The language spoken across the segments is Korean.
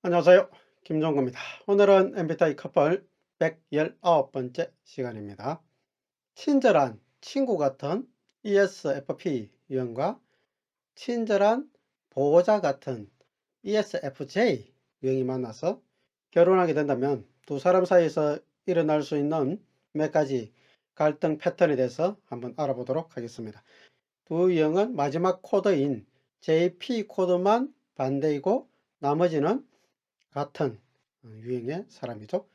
안녕하세요. 김종구입니다. 오늘은 MBTI 커플 119번째 시간입니다. 친절한 친구 같은 ESFP 유형과 친절한 보호자 같은 ESFJ 유형이 만나서 결혼하게 된다면 두 사람 사이에서 일어날 수 있는 몇 가지 갈등 패턴에 대해서 한번 알아보도록 하겠습니다. 두 유형은 마지막 코드인 JP 코드만 반대이고 나머지는 같은 유형의 사람이죠.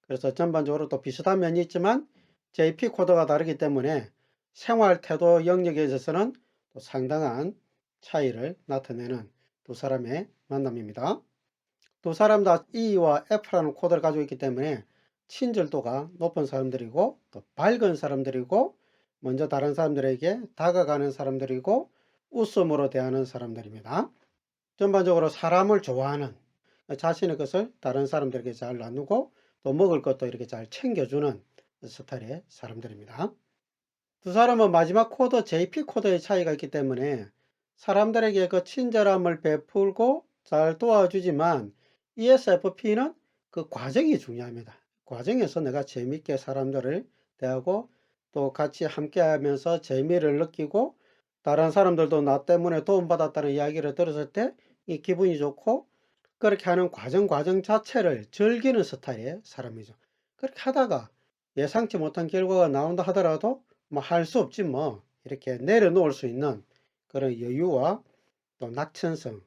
그래서 전반적으로 또 비슷한 면이 있지만 JP 코드가 다르기 때문에 생활 태도 영역에 있어서는 또 상당한 차이를 나타내는 두 사람의 만남입니다. 두 사람 다 E와 F라는 코드를 가지고 있기 때문에 친절도가 높은 사람들이고 또 밝은 사람들이고 먼저 다른 사람들에게 다가가는 사람들이고 웃음으로 대하는 사람들입니다. 전반적으로 사람을 좋아하는 자신의 것을 다른 사람들에게 잘 나누고 또 먹을 것도 이렇게 잘 챙겨주는 스타일의 사람들입니다. 두 사람은 마지막 코드 JP 코드의 차이가 있기 때문에 사람들에게 그 친절함을 베풀고 잘 도와주지만 ESFP는 그 과정이 중요합니다. 과정에서 내가 재밌게 사람들을 대하고 또 같이 함께 하면서 재미를 느끼고 다른 사람들도 나 때문에 도움받았다는 이야기를 들었을 때 이 기분이 좋고 그렇게 하는 과정 자체를 즐기는 스타일의 사람이죠. 그렇게 하다가 예상치 못한 결과가 나온다 하더라도 뭐 할 수 없지 뭐 이렇게 내려놓을 수 있는 그런 여유와 또 낙천성,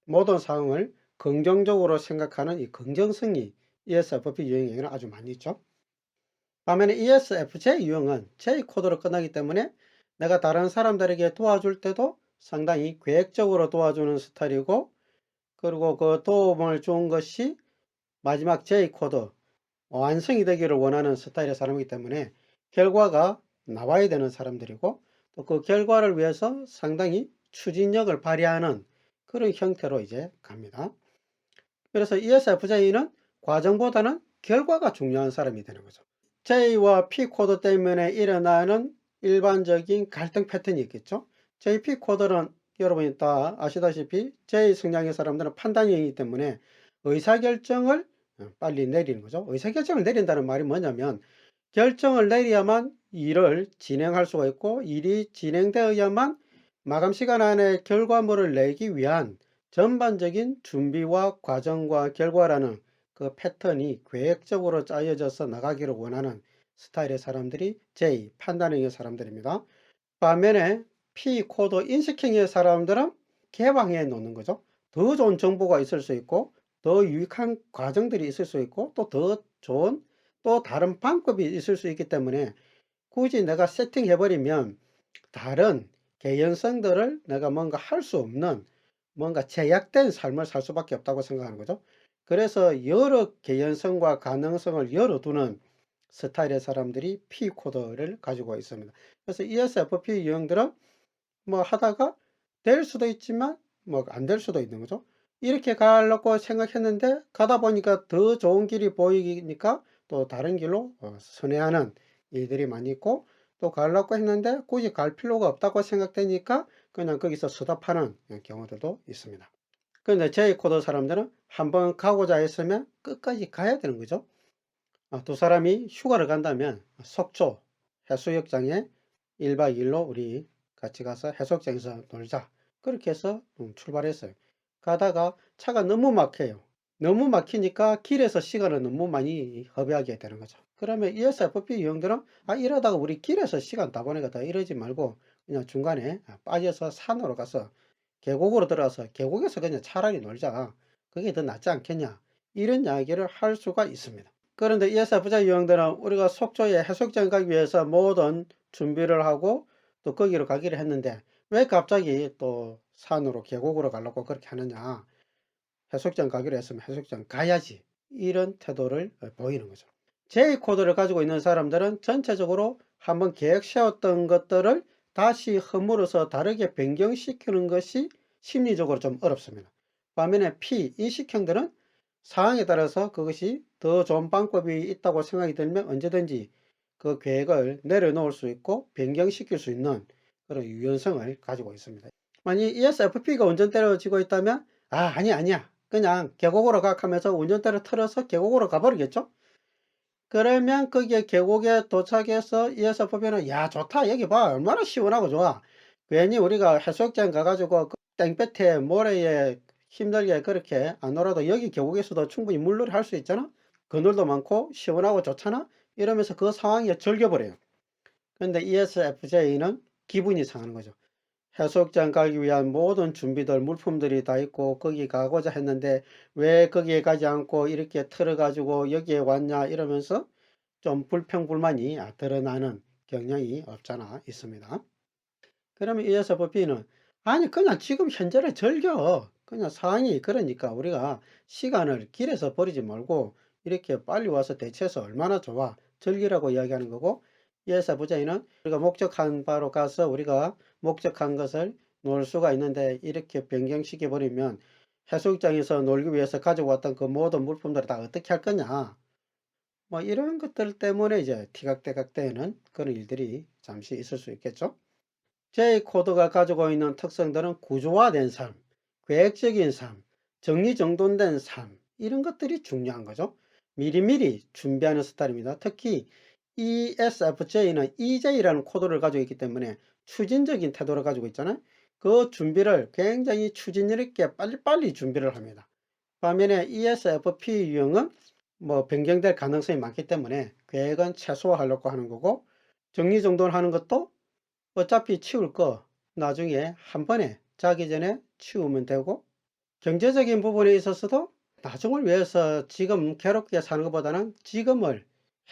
모든 상황을 긍정적으로 생각하는 이 긍정성이 ESFP 유형에는 아주 많이 있죠. 반면에 ESFJ 유형은 J 코드로 끝나기 때문에 내가 다른 사람들에게 도와줄 때도 상당히 계획적으로 도와주는 스타일이고, 그리고 그 도움을 준 것이 마지막 J 코드 완성이 되기를 원하는 스타일의 사람이기 때문에 결과가 나와야 되는 사람들이고 또 그 결과를 위해서 상당히 추진력을 발휘하는 그런 형태로 이제 갑니다. 그래서 ESFJ는 과정보다는 결과가 중요한 사람이 되는 거죠. J와 P 코드 때문에 일어나는 일반적인 갈등 패턴이 있겠죠. JP 코드는 여러분이 다 아시다시피 J 성향의 사람들은 판단형이기 때문에 의사결정을 빨리 내리는 거죠. 의사결정을 내린다는 말이 뭐냐면 결정을 내려야만 일을 진행할 수가 있고 일이 진행되어야만 마감 시간 안에 결과물을 내기 위한 전반적인 준비와 과정과 결과라는 그 패턴이 계획적으로 짜여져서 나가기를 원하는 스타일의 사람들이 J, 판단형의 사람들입니다. 반면에 P, 코드, 인식형의 사람들은 개방해 놓는 거죠. 더 좋은 정보가 있을 수 있고 더 유익한 과정들이 있을 수 있고 또 더 좋은 또 다른 방법이 있을 수 있기 때문에 굳이 내가 세팅해 버리면 다른 개연성들을 내가 뭔가 할 수 없는 뭔가 제약된 삶을 살 수밖에 없다고 생각하는 거죠. 그래서 여러 개연성과 가능성을 열어두는 스타일의 사람들이 P 코드를 가지고 있습니다. 그래서 ESFP 유형들은 뭐 하다가 될 수도 있지만 뭐 안 될 수도 있는 거죠. 이렇게 가려고 생각했는데 가다 보니까 더 좋은 길이 보이니까 또 다른 길로 선회하는 일들이 많이 있고, 또 가려고 했는데 굳이 갈 필요가 없다고 생각되니까 그냥 거기서 스톱하는 경우들도 있습니다. 그런데 J 코드 사람들은 한번 가고자 했으면 끝까지 가야 되는 거죠. 두 사람이 휴가를 간다면 속초 해수욕장에 1박 2일로 우리 같이 가서 해수욕장에서 놀자. 그렇게 해서 출발했어요. 가다가 차가 너무 막혀요. 너무 막히니까 길에서 시간을 너무 많이 허비하게 되는 거죠. 그러면 ESFP 유형들은 이러다가 우리 길에서 시간 다 보내겠다 이러지 말고 그냥 중간에 빠져서 산으로 가서 계곡으로 들어가서 계곡에서 그냥 차라리 놀자. 그게 더 낫지 않겠냐. 이런 이야기를 할 수가 있습니다. 그런데 ESFJ 유형들은 우리가 속초에 해수욕장 가기 위해서 모든 준비를 하고 또 거기로 가기로 했는데 왜 갑자기 또 산으로 계곡으로 가려고 그렇게 하느냐. 해수욕장 가기로 했으면 해수욕장 가야지. 이런 태도를 보이는 거죠. J 코드를 가지고 있는 사람들은 전체적으로 한번 계획 세웠던 것들을 다시 허물어서 다르게 변경시키는 것이 심리적으로 좀 어렵습니다. 반면에 P, 인식형들은 상황에 따라서 그것이 더 좋은 방법이 있다고 생각이 들면 언제든지 그 계획을 내려놓을 수 있고 변경시킬 수 있는 그런 유연성을 가지고 있습니다. 만약 ESFP가 운전대를 쥐고 있다면 아니야 그냥 계곡으로 가 하면서 운전대를 틀어서 계곡으로 가버리겠죠. 그러면 거기에 계곡에 도착해서 ESFP는 야 좋다 여기 봐 얼마나 시원하고 좋아. 괜히 우리가 해수욕장 가가지고 그 땡볕에 모래에 힘들게 그렇게 안 놀아도 여기 계곡에서도 충분히 물놀이 할 수 있잖아. 그늘도 많고 시원하고 좋잖아. 이러면서 그 상황에 즐겨버려요. 근데 ESFJ는 기분이 상하는 거죠. 해수욕장 가기 위한 모든 준비들 물품들이 다 있고 거기 가고자 했는데 왜 거기에 가지 않고 이렇게 틀어 가지고 여기에 왔냐 이러면서 좀 불평불만이 드러나는 경향이 없잖아 있습니다. 그러면 ESFP는 아니 그냥 지금 현재를 즐겨. 그냥 상황이 그러니까 우리가 시간을 길에서 버리지 말고 이렇게 빨리 와서 대체해서 얼마나 좋아. 즐기라고 이야기하는 거고 ESFJ는 우리가 목적한 바로 가서 우리가 목적한 것을 놓을 수가 있는데 이렇게 변경시켜 버리면 해수욕장에서 놀기 위해서 가지고 왔던 그 모든 물품들을 다 어떻게 할 거냐. 뭐 이런 것들 때문에 이제 티각태각되는 그런 일들이 잠시 있을 수 있겠죠. J 코드가 가지고 있는 특성들은 구조화된 삶, 계획적인 삶, 정리정돈된 삶 이런 것들이 중요한 거죠. 미리미리 준비하는 스타일입니다. 특히 ESFJ는 EJ라는 코드를 가지고 있기 때문에 추진적인 태도를 가지고 있잖아요. 그 준비를 굉장히 추진력 있게 빨리빨리 준비를 합니다. 반면에 ESFP 유형은 뭐 변경될 가능성이 많기 때문에 계획은 최소화하려고 하는 거고 정리정돈하는 것도 어차피 치울 거 나중에 한 번에 자기 전에 치우면 되고 경제적인 부분에 있어서도 나중을 위해서 지금 괴롭게 사는 것보다는 지금을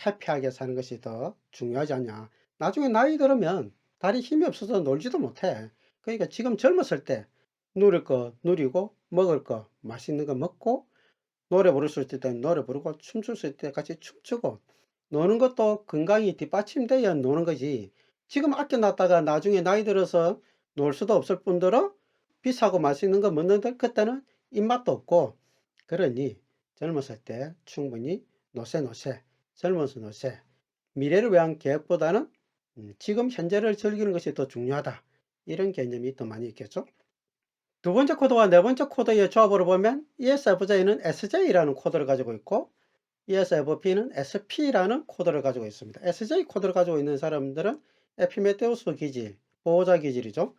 해피하게 사는 것이 더 중요하지 않냐. 나중에 나이 들으면 다리 힘이 없어서 놀지도 못해. 그러니까 지금 젊었을 때 누릴 거 누리고 먹을 거 맛있는 거 먹고 노래 부를 수 있을 때 노래 부르고 춤출 수 있을 때 같이 춤추고 노는 것도 건강이 뒷받침돼야 노는 거지. 지금 아껴놨다가 나중에 나이 들어서 놀 수도 없을 뿐더러 비싸고 맛있는 거 먹는데 그때는 입맛도 없고 그러니 젊었을 때 충분히 노세 젊어서 노세 미래를 위한 계획보다는 지금 현재를 즐기는 것이 더 중요하다. 이런 개념이 더 많이 있겠죠. 두 번째 코드와 네 번째 코드의 조합으로 보면 ESFJ는 SJ라는 코드를 가지고 있고 ESFP는 SP라는 코드를 가지고 있습니다. SJ 코드를 가지고 있는 사람들은 에피메테우스 기질, 보호자 기질이죠.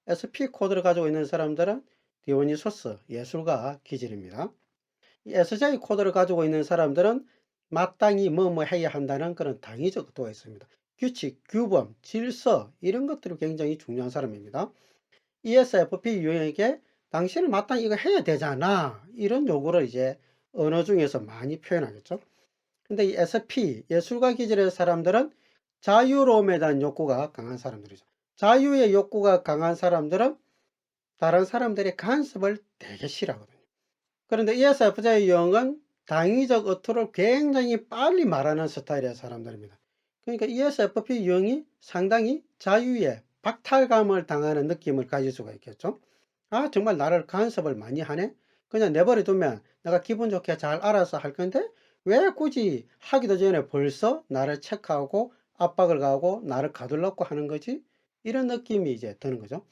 SP 코드를 가지고 있는 사람들은 디오니소스, 예술가 기질입니다. SJ 코드를 가지고 있는 사람들은 마땅히 뭐 해야 한다는 그런 당위적 의도가 있습니다. 규칙, 규범, 질서 이런 것들이 굉장히 중요한 사람입니다. ESFP 유형에게 당신은 마땅히 이거 해야 되잖아. 이런 요구를 이제 언어 중에서 많이 표현하겠죠. 근데 이 SP, 예술가 기질의 사람들은 자유로움에 대한 욕구가 강한 사람들이죠. 자유의 욕구가 강한 사람들은 다른 사람들의 간섭을 되게 싫어하거든요. 그런데 ESFJ 유형은 당위적 어투를 굉장히 빨리 말하는 스타일의 사람들입니다. 그러니까 ESFP 유형이 상당히 자유에 박탈감을 당하는 느낌을 가질 수가 있겠죠. 아, 정말 나를 간섭을 많이 하네? 그냥 내버려 두면 내가 기분 좋게 잘 알아서 할 건데 왜 굳이 하기도 전에 벌써 나를 체크하고 압박을 가하고 나를 가두려고 하는 거지? 이런 느낌이 이제 드는 거죠.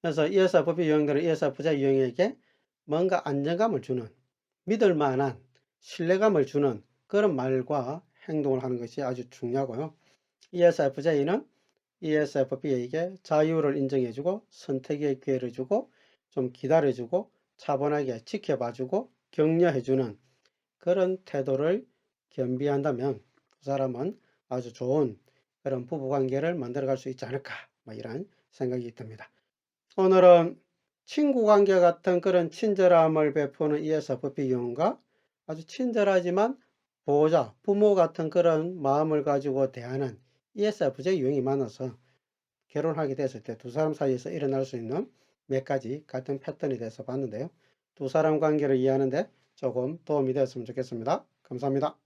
그래서 ESFP 유형들은 ESFJ 유형에게 뭔가 안정감을 주는 믿을 만한 신뢰감을 주는 그런 말과 행동을 하는 것이 아주 중요하고요. ESFJ는 ESFP에게 자유를 인정해주고 선택의 기회를 주고 좀 기다려주고 차분하게 지켜봐주고 격려해주는 그런 태도를 겸비한다면 그 사람은 아주 좋은 그런 부부관계를 만들어갈 수 있지 않을까 뭐 이런 생각이 듭니다. 오늘은 친구관계 같은 그런 친절함을 베푸는 ESFP 유형과 아주 친절하지만 보호자, 부모 같은 그런 마음을 가지고 대하는 ESFJ 유형이 만나서 결혼하게 됐을 때 두 사람 사이에서 일어날 수 있는 몇 가지 같은 패턴에 대해서 봤는데요. 두 사람 관계를 이해하는 데 조금 도움이 되었으면 좋겠습니다. 감사합니다.